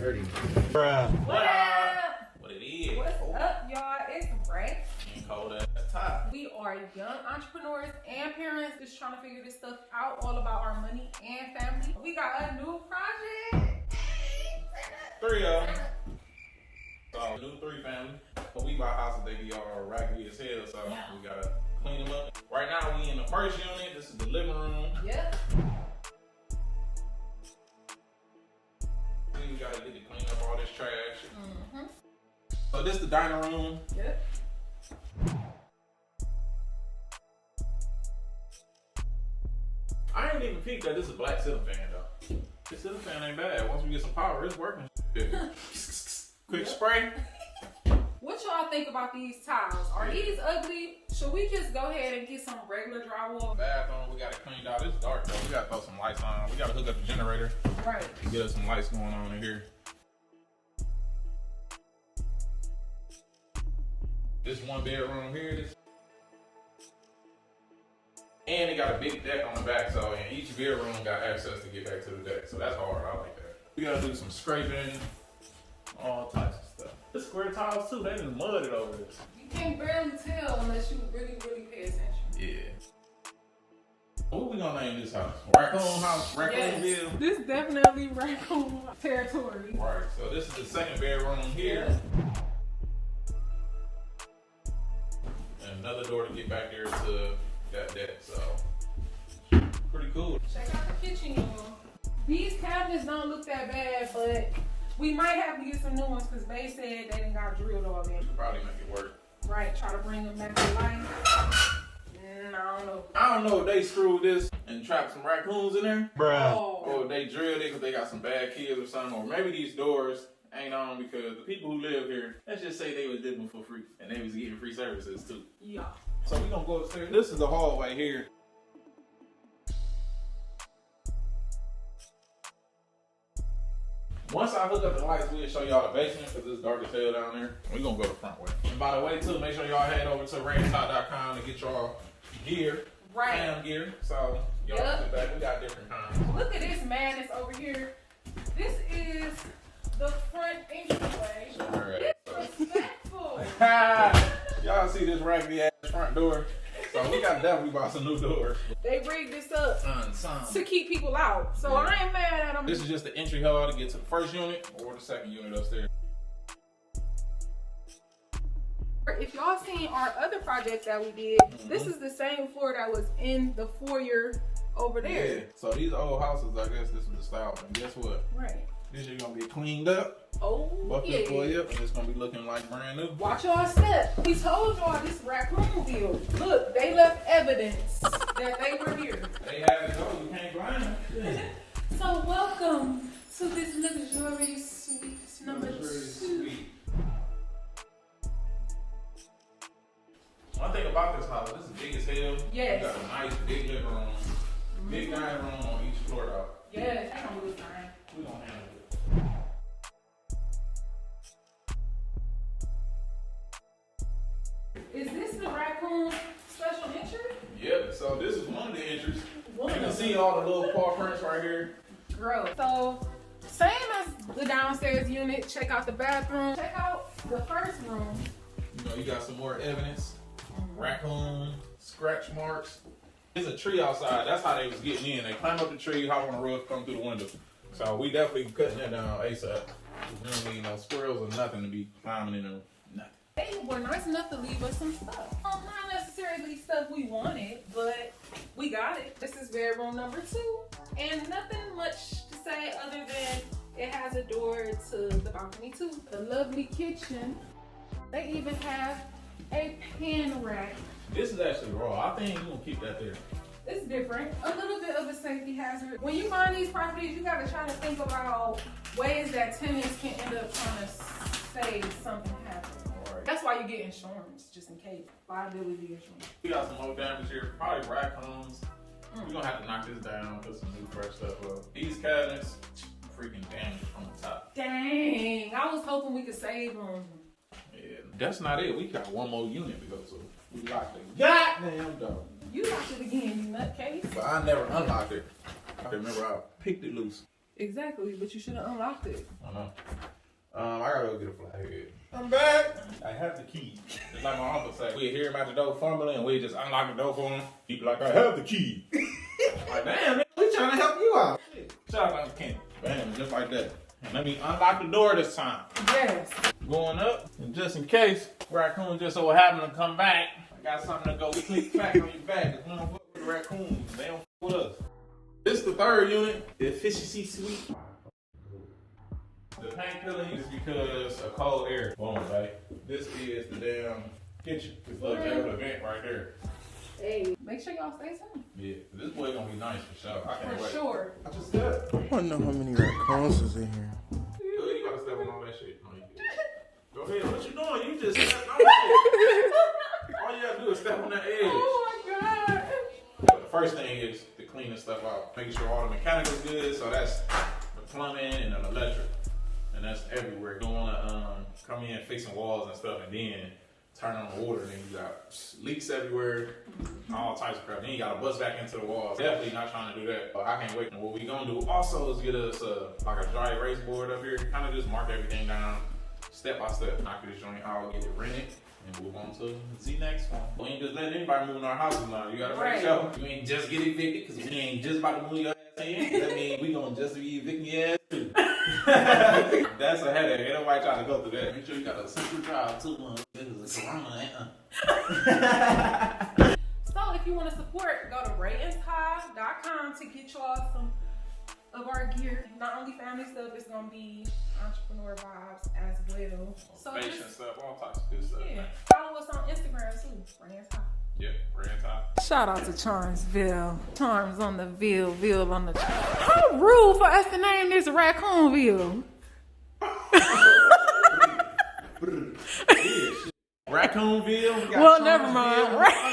dirty. Bruh. What up? What it is? What's up, y'all? It's Ray. And cold ass top. We are young entrepreneurs and parents just trying to figure this stuff out, all about our money and family. We got a new project. 3 of them. So, new 3 family. But we buy houses, they be all raggedy as hell, so we gotta clean them up. Right now, we in the first unit. This is the living room. Yep. We gotta get to clean up all this trash. So this the dining room. Yep. I ain't even peeked that this is a black ceiling fan though. This ceiling fan ain't bad. Once we get some power, it's working. Quick spray. What y'all think about these tiles? Are these ugly? Should we just go ahead and get some regular drywall? Bathroom, we got it cleaned out. It's dark though. We gotta throw some lights on. We gotta hook up the generator. Right. To get us some lights going on in here. This 1 bedroom here. And it got a big deck on the back, so in each bedroom got access to get back to the deck. So that's hard. I like that. We gotta do some scraping, all types of stuff. The square tiles too, they done mudded over this. You can't barely tell unless you really pay attention. Yeah. What we gonna name this house? Raccoon House? Raccoonville? This definitely raccoon territory. Right, so this is the 2nd bedroom here. And another door to get back there to that deck, so pretty cool. Check out the kitchen, y'all. These cabinets don't look that bad, but we might have to get some new ones because they said they didn't got drilled all in. Probably make it work. Right, try to bring them back to life. I don't know. I don't know if they screwed this and trapped some raccoons in there. Bruh. Or if they drilled it because they got some bad kids or something. Or maybe these doors ain't on because the people who live here, let's just say they was living for free and they was getting free services too. Yeah. So we gonna go upstairs. This is the hallway here. Once I hook up the lights, we'll show y'all the basement because it's dark as hell down there. We gonna go the front way. And by the way too, make sure y'all head over to ARTT.com to get y'all gear. Right. Fam gear. So y'all sit back. We got different kinds. Look at this madness over here. This is the front entryway. Alright. Disrespectful. Y'all see this raggedy ass front door? So we got definitely bought some new doors. They rigged this up to keep people out. So I ain't mad at them. This is just the entry hall to get to the first unit or the 2nd unit upstairs. If y'all seen our other project that we did, this is the same floor that was in the foyer over there. Yeah. So these old houses, I guess this is the style. And guess what? Right. This is gonna be cleaned up. Oh, Buffed up for you, and it's gonna be looking like brand new. Watch y'all step. We told y'all this raccoon deal. Look, they left evidence that they were here. They have it go. You can't blind them. So welcome to this luxurious suite number 2. Sweet. One thing about this house, this is big as hell. Yes. You got a nice big living room, big dining room on each floor though. Yes, I don't do it fine. We gonna handle it. Is this the raccoon special entry? Yep, so this is one of the entries. You can see all the little paw prints right here. Gross. So, same as the downstairs unit, check out the bathroom. Check out the first room. You know, you got some more evidence. Raccoon, scratch marks. There's a tree outside. That's how they was getting in. They climb up the tree, hop on the roof, come through the window. So we definitely cutting that down ASAP. We don't need no squirrels or nothing to be climbing in there. Nothing. They were nice enough to leave us some stuff. Not necessarily stuff we wanted, but we got it. This is bedroom number 2. And nothing much to say other than it has a door to the balcony too. The lovely kitchen. They even have a pan rack. This is actually raw. I think we're gonna keep that there. It's different. A little bit of a safety hazard. When you find these properties, you gotta try to think about ways that tenants can end up trying to say something happened. Right. That's why you get insurance, just in case. Liability insurance. We got some more damage here. Probably raccoons. We're gonna have to knock this down, put some new fresh stuff up. These cabinets, freaking damaged from the top. Dang, I was hoping we could save them. Yeah, that's not it. We got one more unit to go to. We locked it. Goddamn door. You locked it again, you nutcase. But I never unlocked it. I remember I picked it loose. Exactly, but you should have unlocked it. I know. I gotta go get a flathead. I'm back. I have the key. It's like my uncle said. We hear him at the door fumbling and we just unlock the door for him. He be like, I have the key. Like, damn, man, we trying to help you out. Shout out to Uncle Kenny. Bam, just like that. And let me unlock the door this time. Yes. Going up, and just in case raccoon just so happened to come back, I got something to go click back on your back. Cause we don't fuck with the raccoons. They don't fuck with us. This is the third unit, the efficiency suite. The paint peeling is because of cold air. Boom, right? This is the damn kitchen. This little table vent right there. Hey, make sure y'all stay tuned. Yeah, this boy gonna be nice for sure. I can't For wait. sure. I just said. I wanna know how many raccoons is in here. You gotta step on all that shit. No, you can't. Go ahead. What you doing? You just stepped on shit. All you gotta do is step on that edge. Oh my God. But the first thing is to clean this stuff out. Making sure all the mechanics is good. So that's the plumbing and the electric. And that's everywhere. You don't wanna come in fixing walls and stuff and then turn on the water, then you got leaks everywhere, all types of crap. Then you gotta bust back into the walls. Definitely not trying to do that. But I can't wait. And what we gonna do also is get us like a dry erase board up here. Kind of just mark everything down step by step. Knock this joint out, get it rented, and move on to the next one. We ain't just letting anybody move in our houses now. You gotta make sure you ain't just get evicted, because we ain't just about to move your ass in. That means we gonna just be evicting your ass too. That's a headache. Ain't nobody trying to go through that. Make sure you got a super drive too. This is a corona. So if you want to support, go to rayandtie.com to get y'all some of our gear. Not only family stuff, it's gonna be entrepreneur vibes as well. So Motivation stuff, all types of good stuff. yeah, follow us on Instagram too. Ray and Tie. Yeah, Ray and Tie. Shout out to Charmsville. Charms on the Ville on the. How rude for us to name this Raccoonville. Raccoonville. We got Well, never Charmsville. mind.